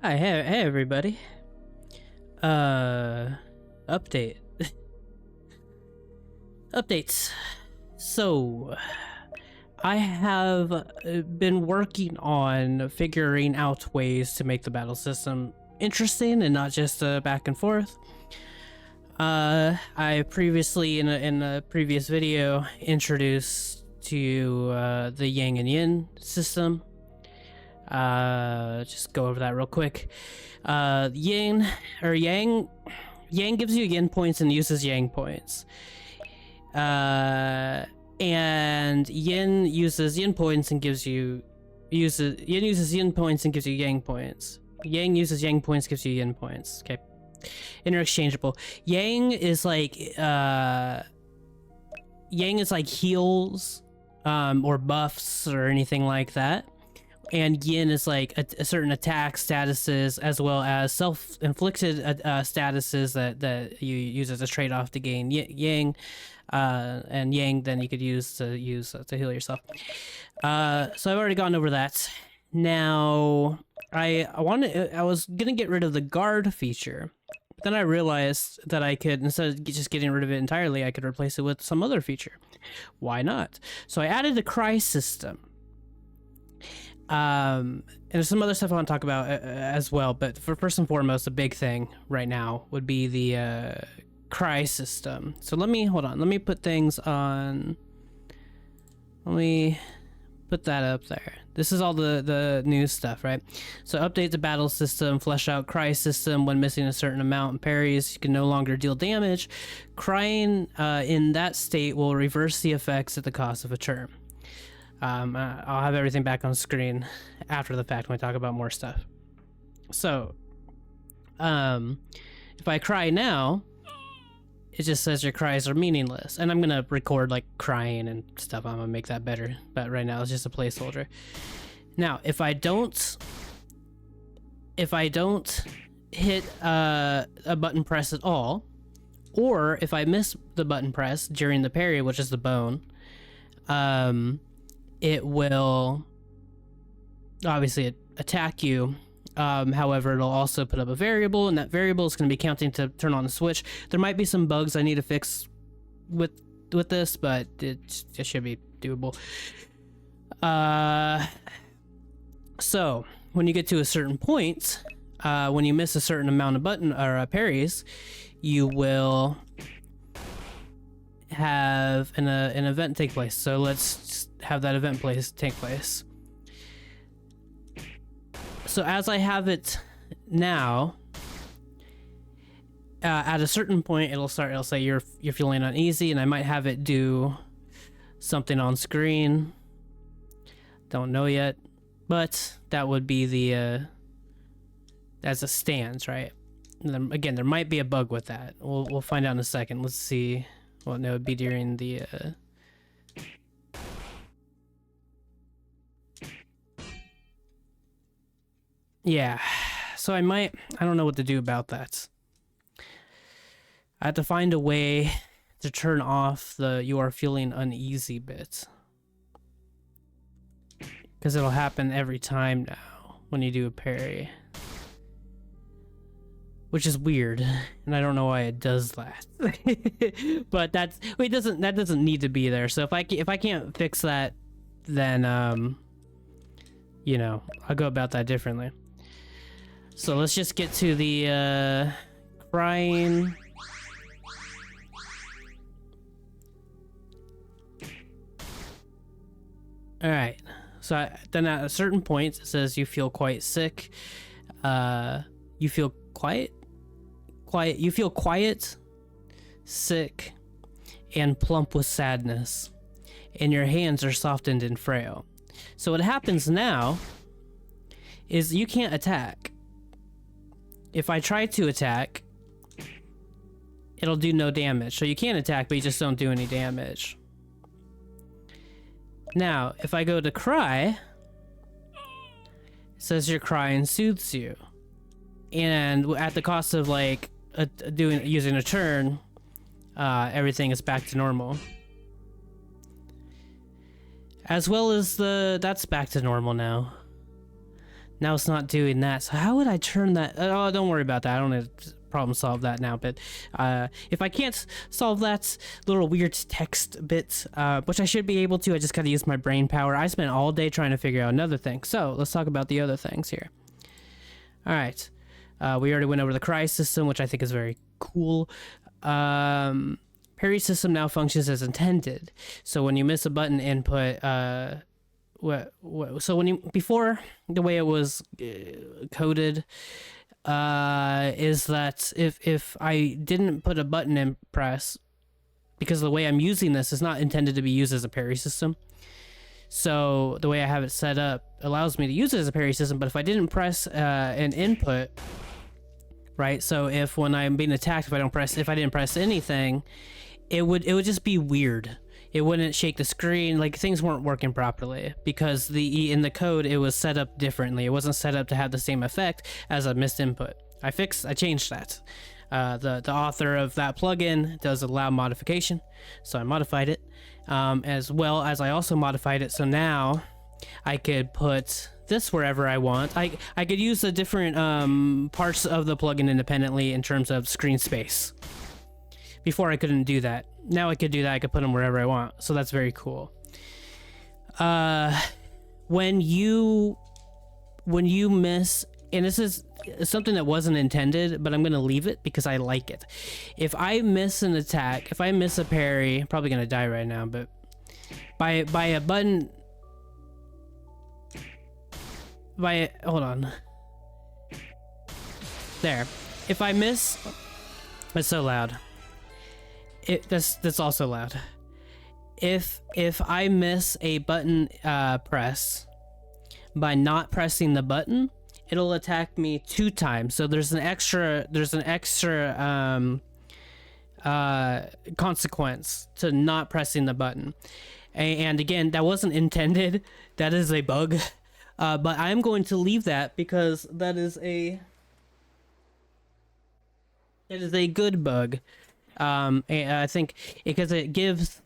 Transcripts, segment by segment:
Hi, hey everybody. Update. Updates. So, I have been working on figuring out ways to make the battle system interesting and not just back and forth. I previously, in a previous video, introduced to you the Yang and Yin system. Just go over that real quick. Yang gives you Yin points and uses Yang points. And Yin uses Yin points and gives you Yin uses Yin points and gives you Yang points. Yang uses Yang points, gives you Yin points. Okay, interchangeable. Yang is like heals, or buffs or anything like that. And Yin is like a certain attack statuses as well as self-inflicted statuses that you use as a trade-off to gain Yang, and Yang then you could use to heal yourself. So I've already gone over that. Now I was gonna get rid of the guard feature, but then I realized that I could, instead of just getting rid of it entirely, I could replace it with some other feature. Why not? So I added the cry system. And there's some other stuff I want to talk about as well, but for first and foremost, the big thing right now would be the cry system. So let me put things on. Let me put that up there. This is all the new stuff, right? So update the battle system, flesh out cry system. When missing a certain amount in parries, you can no longer deal damage. Crying in that state will reverse the effects at the cost of a turn. I'll have everything back on screen after the fact when I talk about more stuff. So, if I cry now, it just says your cries are meaningless. And I'm gonna record like crying and stuff. I'm gonna make that better. But right now it's just a placeholder. Now, if I don't hit a button press at all, or if I miss the button press during the parry, which is the bone, it will obviously attack you. However, it'll also put up a variable, and that variable is going to be counting to turn on the switch. There might be some bugs I need to fix with this, but it should be doable. So when you get to a certain point, when you miss a certain amount of button or parries, you will have an event take place. So let's just have that event take place. So as I have it now, at a certain point it'll say you're feeling uneasy, and I might have it do something on screen. Don't know yet, but that would be the as it stands, right? And then, again, there might be a bug with that. We'll find out in a second. Let's see. Well, no, it'd be during the yeah, so I don't know what to do about that. I have to find a way to turn off the "you are feeling uneasy" bit, because it'll happen every time now when you do a parry, which is weird, and I don't know why it does that. But that doesn't need to be there. So if I can't fix that, then you know, I'll go about that differently. So let's just get to the crying. All right. So then at a certain point, it says you feel quite sick. You feel quiet, sick, and plump with sadness, and your hands are softened and frail. So what happens now is you can't attack. If I try to attack, it'll do no damage. So you can attack, but you just don't do any damage. Now, if I go to cry, it says your crying soothes you. And at the cost of like using a turn, everything is back to normal. As well as that's back to normal now. Now it's not doing that. So how would I turn that? Oh, don't worry about that. I don't have to problem solve that now. But if I can't solve that little weird text bit, which I should be able to, I just got to use my brain power. I spent all day trying to figure out another thing. So let's talk about the other things here. All right. We already went over the cry system, which I think is very cool. Parry system now functions as intended. So when you miss a button input, so when you before, the way it was coded is that if I didn't put a button in press, because the way I'm using this is not intended to be used as a parry system. So the way I have it set up allows me to use it as a parry system, but if I didn't press an input, right? So if when I'm being attacked, if I didn't press anything, it would just be weird. It wouldn't shake the screen, like things weren't working properly because in the code it was set up differently. It wasn't set up to have the same effect as a missed input. I changed that. The author of that plugin does allow modification, so I modified it, as well as I also modified it so now I could put this wherever I want. I could use the different parts of the plugin independently in terms of screen space. Before I couldn't do that. Now I could do that. I could put them wherever I want. So that's very cool. When you miss, and this is something that wasn't intended, but I'm gonna leave it because I like it. If I miss an attack, if I miss a parry, I'm probably gonna die right now, but by a button, hold on. There. If I miss, it's so loud. That's also loud. If I miss a button press by not pressing the button, it'll attack me 2 times. So there's an extra consequence to not pressing the button. And again, that wasn't intended. That is a bug. But I'm going to leave that because that is a good bug. And I think because it gives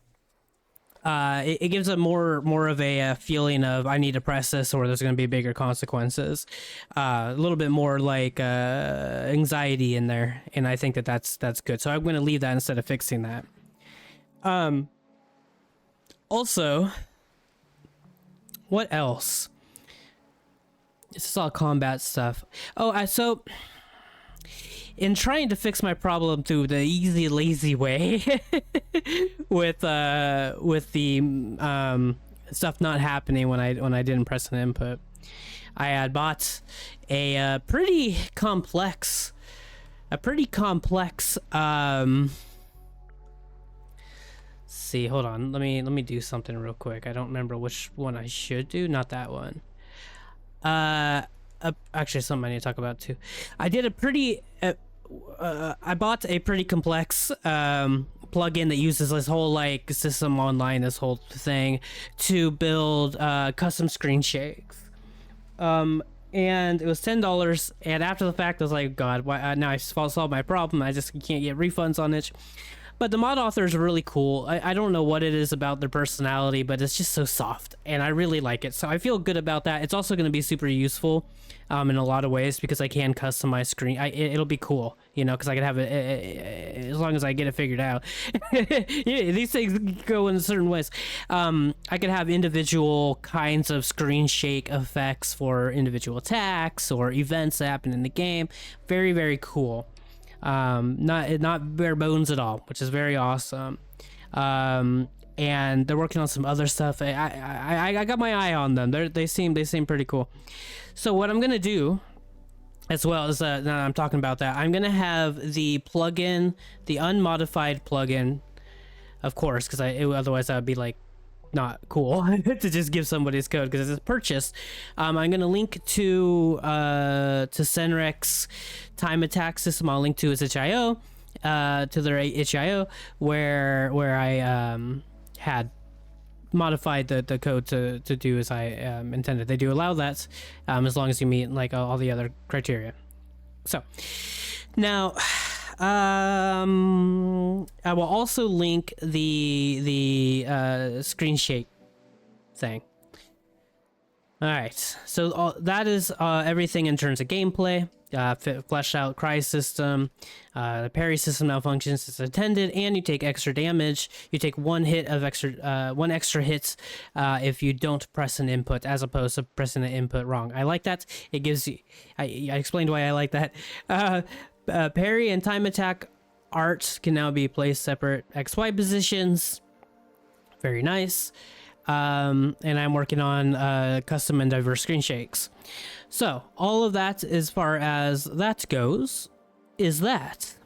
it gives a more of a feeling of I need to press this or there's going to be bigger consequences, a little bit more like anxiety in there, and I think that's good. So I'm going to leave that instead of fixing that. Also, what else? This is all combat stuff. So in trying to fix my problem through the easy, lazy way, with the stuff not happening when I didn't press an input, I had bought a pretty complex. See, hold on. Let me do something real quick. I don't remember which one I should do. Not that one. Actually, something I need to talk about too. I did a pretty. I bought a pretty complex plugin that uses this whole like system online, this whole thing to build custom screen shakes. And it was $10. And after the fact, I was like, God, why? Now I solved my problem. I just can't get refunds on it. But the mod authors are really cool. I don't know what it is about their personality, but it's just so soft, and I really like it. So I feel good about that. It's also going to be super useful in a lot of ways because I can customize screen. It'll be cool, you know, because I can have it as long as I get it figured out. Yeah, these things go in certain ways. I could have individual kinds of screen shake effects for individual attacks or events that happen in the game. Very, very cool. Not bare bones at all, which is very awesome. And they're working on some other stuff. I got my eye on them. They seem pretty cool. So what I'm gonna do, as well as now I'm talking about that, I'm gonna have the plugin, the unmodified plugin, of course, because otherwise that would be like not cool to just give somebody's code because it's a purchase. I'm gonna link to Senrek's time attack system. I'll link to his itch.io, to their itch.io, where I had modified the code to do as I intended. They do allow that as long as you meet like all the other criteria. So now I will also link the screen shake thing. All right, so that is everything in terms of gameplay. Fleshed out cry system, the parry system malfunctions as intended, and you take extra damage. You take one extra hit if you don't press an input, as opposed to pressing the input wrong. I like that. It gives you. I explained why I like that. Parry and time attack art can now be placed separate XY positions. Very nice. And I'm working on custom and diverse screen shakes. So all of that, as far as that goes, is that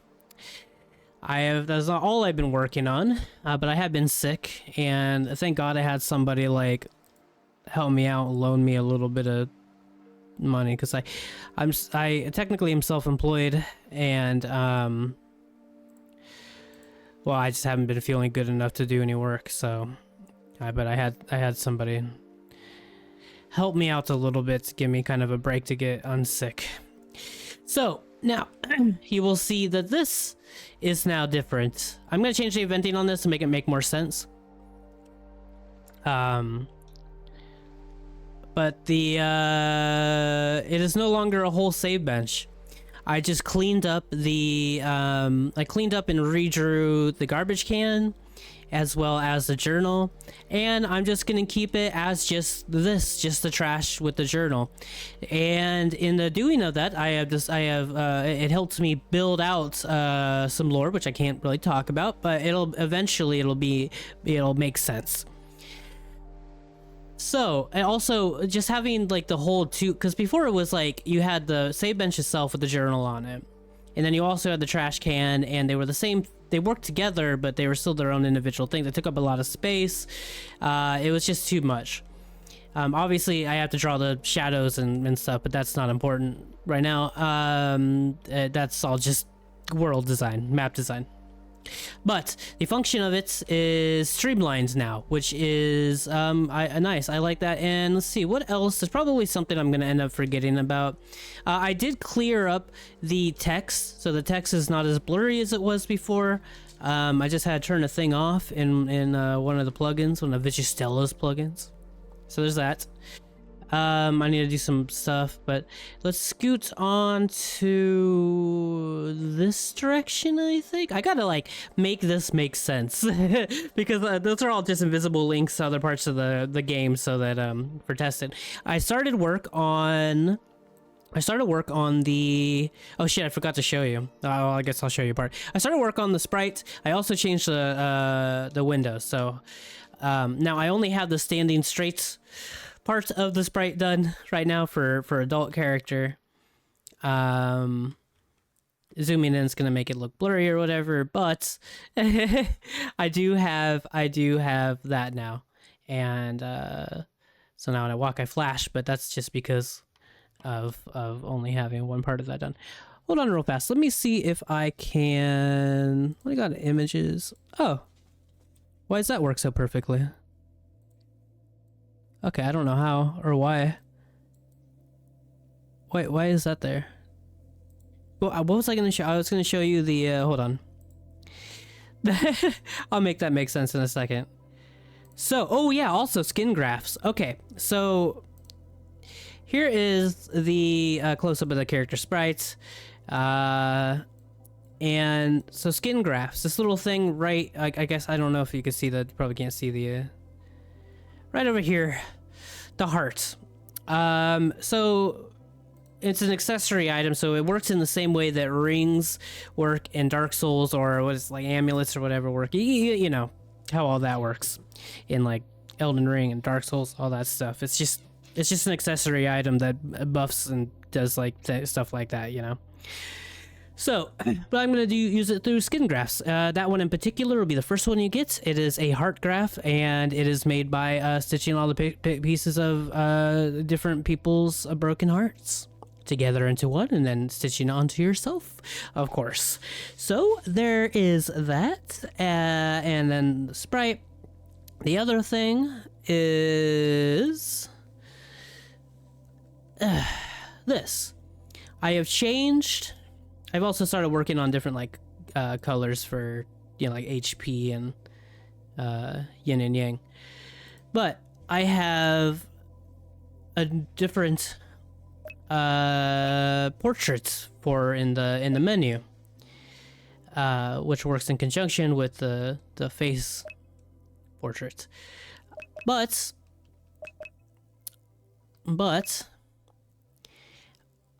that's not all I've been working on, but I have been sick, and thank God I had somebody like help me out, loan me a little bit of money, because I technically am self-employed, and well, I just haven't been feeling good enough to do any work, so. But I had somebody help me out a little bit to give me kind of a break to get unsick. So now you will see that this is now different. I'm going to change the eventing on this to make it make more sense. But it is no longer a whole save bench. I just cleaned up I cleaned up and redrew the garbage can, as well as the journal, and I'm just gonna keep it as just the trash with the journal. And in the doing of that, it helps me build out some lore, which I can't really talk about, but it'll make sense. So, and also just having like the whole because before it was like you had the save bench itself with the journal on it, and then you also had the trash can, and they were the same. They worked together, but they were still their own individual thing. They took up a lot of space. It was just too much. Obviously, I have to draw the shadows and stuff, but that's not important right now. That's all just world design, map design. But the function of it is streamlined now, which is nice. I like that. And let's see what else. There's probably something I'm going to end up forgetting about. I did clear up the text, so the text is not as blurry as it was before. I just had to turn a thing off in one of the plugins, one of Vigistella's plugins. So there's that. I need to do some stuff, but let's scoot on to this direction, I think. I gotta, like, make this make sense. Because those are all just invisible links to other parts of the game, so that, for testing. I started work on the... Oh shit, I forgot to show you. Oh, I guess I'll show you a part. I started work on the sprite. I also changed the windows, so... now I only have the standing straight part of the sprite done right now for adult character. Zooming in is gonna make it look blurry or whatever, but I do have that now, and so now when I walk I flash, but that's just because of only having one part of that done. Hold on real fast, let me see if I can... What do I got? Images. Oh, why does that work so perfectly? Okay, I don't know how or why. Wait, why is that there? Well, what was I gonna show? I was gonna show you the, hold on. I'll make that make sense in a second. So, oh yeah, also skin graphs. Okay, so here is the close-up of the character sprites. And so skin graphs, this little thing right, I guess, I don't know if you can see that, probably can't see the, right over here, the heart. So it's an accessory item, so it works in the same way that rings work in Dark Souls, or what is like amulets or whatever work. You know how all that works in like Elden Ring and Dark Souls, all that stuff. It's just an accessory item that buffs and does like stuff like that, you know. So, but I'm going to use it through skin graphs. That one in particular will be the first one you get. It is a heart graph, and it is made by stitching all the pieces of different people's broken hearts together into one, and then stitching onto yourself, of course. So there is that, and then the sprite. The other thing is this. I have changed... I've also started working on different like colors for, you know, like HP and yin and yang. But I have a different portraits for in the menu, which works in conjunction with the face portrait. But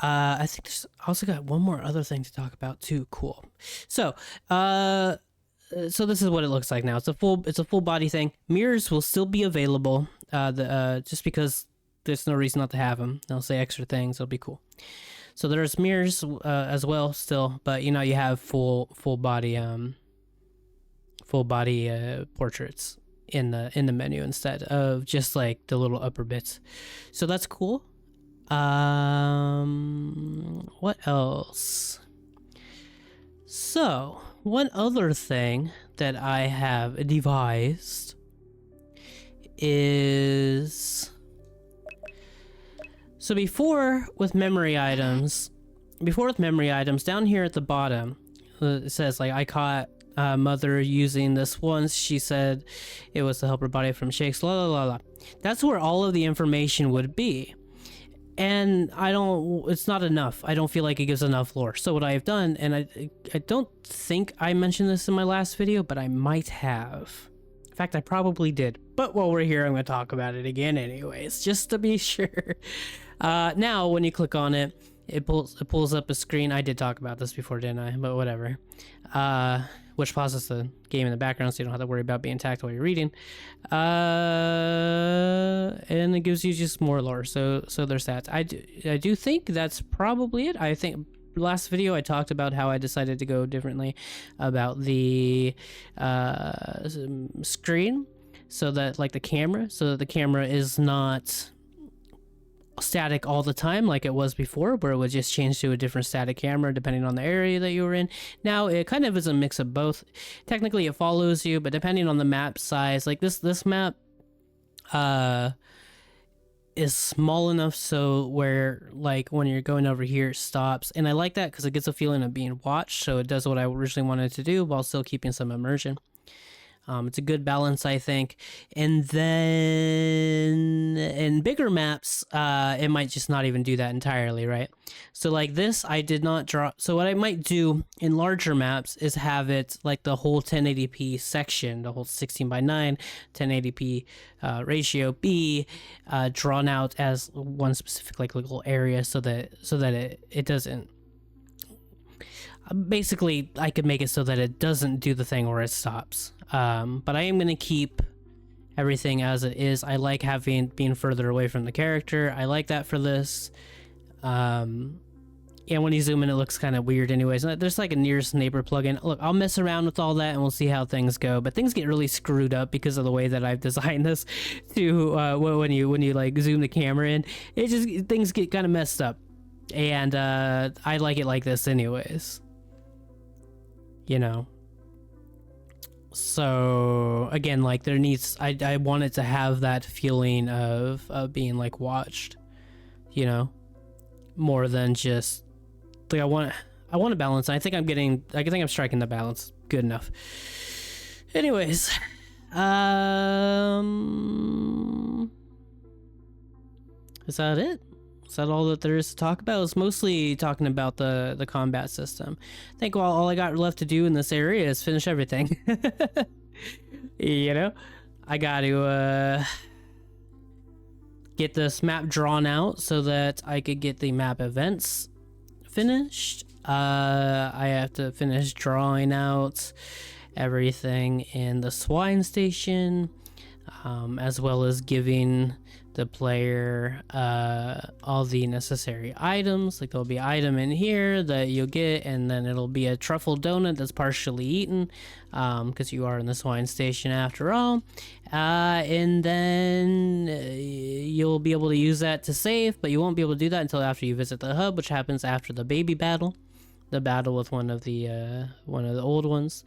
I think there's also got one more other thing to talk about too. Cool. So so this is what it looks like now. It's a full body thing. Mirrors will still be available. Just because there's no reason not to have them. They'll say extra things. It'll be cool. So there's mirrors as well still, but you know you have full body portraits in the menu instead of just like the little upper bits. So that's cool. What else? So one other thing that I have devised is, so before with memory items down here at the bottom, it says like I caught mother using this once. She said it was to help her body from shakes. La la la la. That's where all of the information would be. And it's not enough. I don't feel like it gives enough lore. So what I've done, and I don't think I mentioned this in my last video, but I might have. In fact, I probably did. But while we're here, I'm going to talk about it again anyways, just to be sure. Now, when you click on it, it pulls up a screen. I did talk about this before, didn't I? But whatever. Which pauses the game in the background, so you don't have to worry about being attacked while you're reading. And it gives you just more lore. So there's that. I do think that's probably it. I think last video I talked about how I decided to go differently about the screen, so that like the camera, so that the camera is not static all the time like it was before, where it would just change to a different static camera depending on the area that you were in. Now it kind of is a mix of both. Technically it follows you, but depending on the map size, like this map is small enough so where like when you're going over here it stops, and I like that because it gets a feeling of being watched, so it does what I originally wanted to do while still keeping some immersion. It's a good balance, I think. And then in bigger maps, it might just not even do that entirely, right? So like this, I did not draw. So what I might do in larger maps is have it like the whole 1080p section, the whole 16:9, 1080p ratio be drawn out as one specific like little area, so that it doesn't. Basically, I could make it so that it doesn't do the thing where it stops. But I am going to keep everything as it is. I like being further away from the character. I like that for this. And when you zoom in, it looks kind of weird anyways. There's like a nearest neighbor plugin. Look, I'll mess around with all that and we'll see how things go. But things get really screwed up because of the way that I've designed this to when you like zoom the camera in. Things get kind of messed up. And I like it like this anyways. You know. So again, like I want it to have that feeling of being like watched, you know, more than just like I want to balance. I think I'm striking the balance good enough. Anyways, is that it? Is that all that there is to talk about? It's mostly talking about the combat system. I think all I got left to do in this area is finish everything. You know, I got to get this map drawn out so that I could get the map events finished. I have to finish drawing out everything in the swine station, as well as giving the player all the necessary items. Like there'll be an item in here that you'll get, and then it'll be a truffle donut that's partially eaten, because you are in the swine station after all. And then you'll be able to use that to save, but you won't be able to do that until after you visit the hub, which happens after the baby battle, the battle with one of the old ones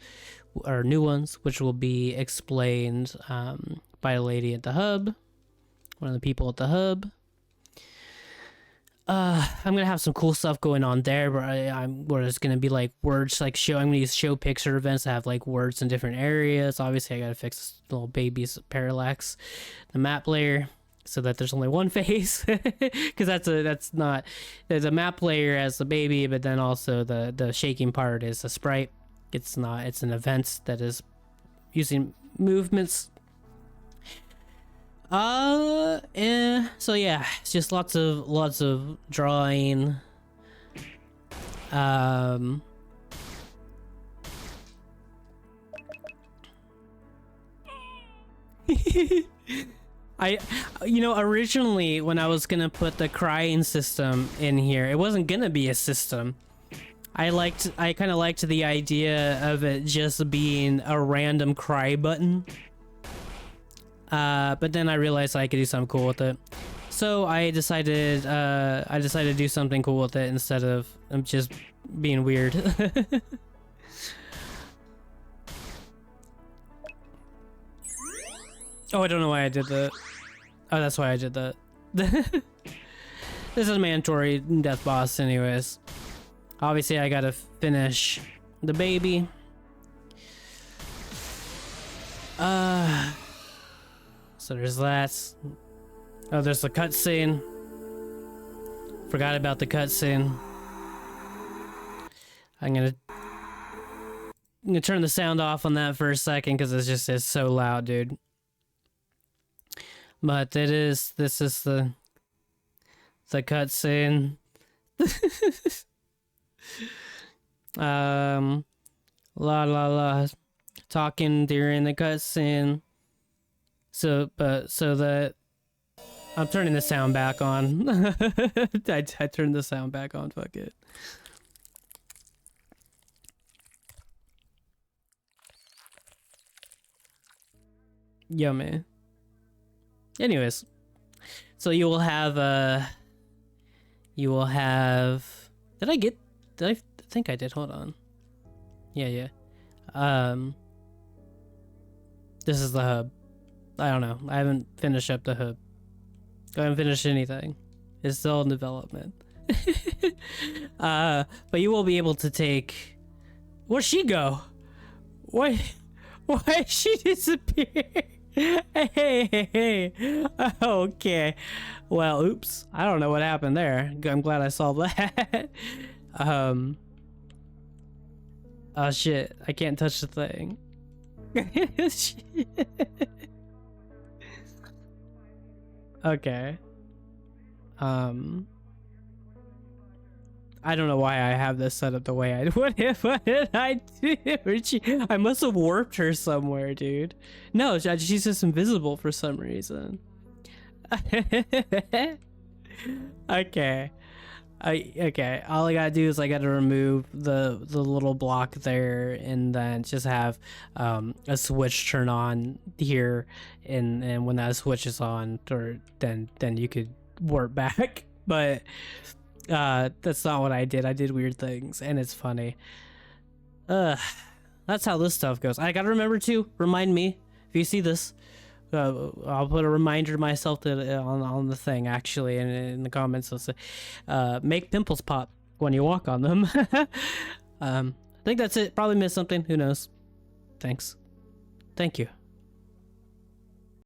or new ones, which will be explained by a lady at the hub. One of the people at the hub. I'm gonna have some cool stuff going on there, where it's gonna be like words, like I'm gonna use show picture events that have like words in different areas. Obviously, I gotta fix this little baby's parallax, the map layer, so that there's only one face, because that's not, there's a map layer as the baby, but then also the shaking part is a sprite. It's not, it's an event that is using movements. So yeah, it's just lots of drawing. Originally when I was gonna put the crying system in here, it wasn't gonna be a system. I kind of liked the idea of it just being a random cry button. But then I realized I could do something cool with it. So I decided to do something cool with it instead of just being weird. Oh, I don't know why I did that. Oh, that's why I did that. This is a mandatory death boss anyways. Obviously, I gotta finish the baby. So there's that. Oh, there's the cutscene. Forgot about the cutscene. I'm gonna turn the sound off on that for a second because it's so loud, dude. But this is the cutscene. La la la, talking during the cutscene. So that I'm turning the sound back on. I turned the sound back on. Fuck it. Yummy. Anyways, so you will have did I think I did, hold on. Yeah. This is the hub. I don't know. I haven't finished up the hub. I haven't finished anything. It's still in development. But you will be able to take, where'd she go? Why she disappeared? Hey. Okay. Well, oops. I don't know what happened there. I'm glad I saw that. Oh shit. I can't touch the thing. Okay. I don't know why I have this set up the way I what did I do? I must have warped her somewhere, dude. No, she's just invisible for some reason. Okay. Okay. All I gotta do is I gotta remove the little block there, and then just have a switch turn on here, and when that switch is on, or then you could warp back. But that's not what I did. I did weird things, and it's funny. That's how this stuff goes. I gotta remember to remind me if you see this. I'll put a reminder to myself to on the thing, actually, and in the comments I'll say, make pimples pop when you walk on them. I think that's it. Probably missed something. Who knows? Thanks. Thank you.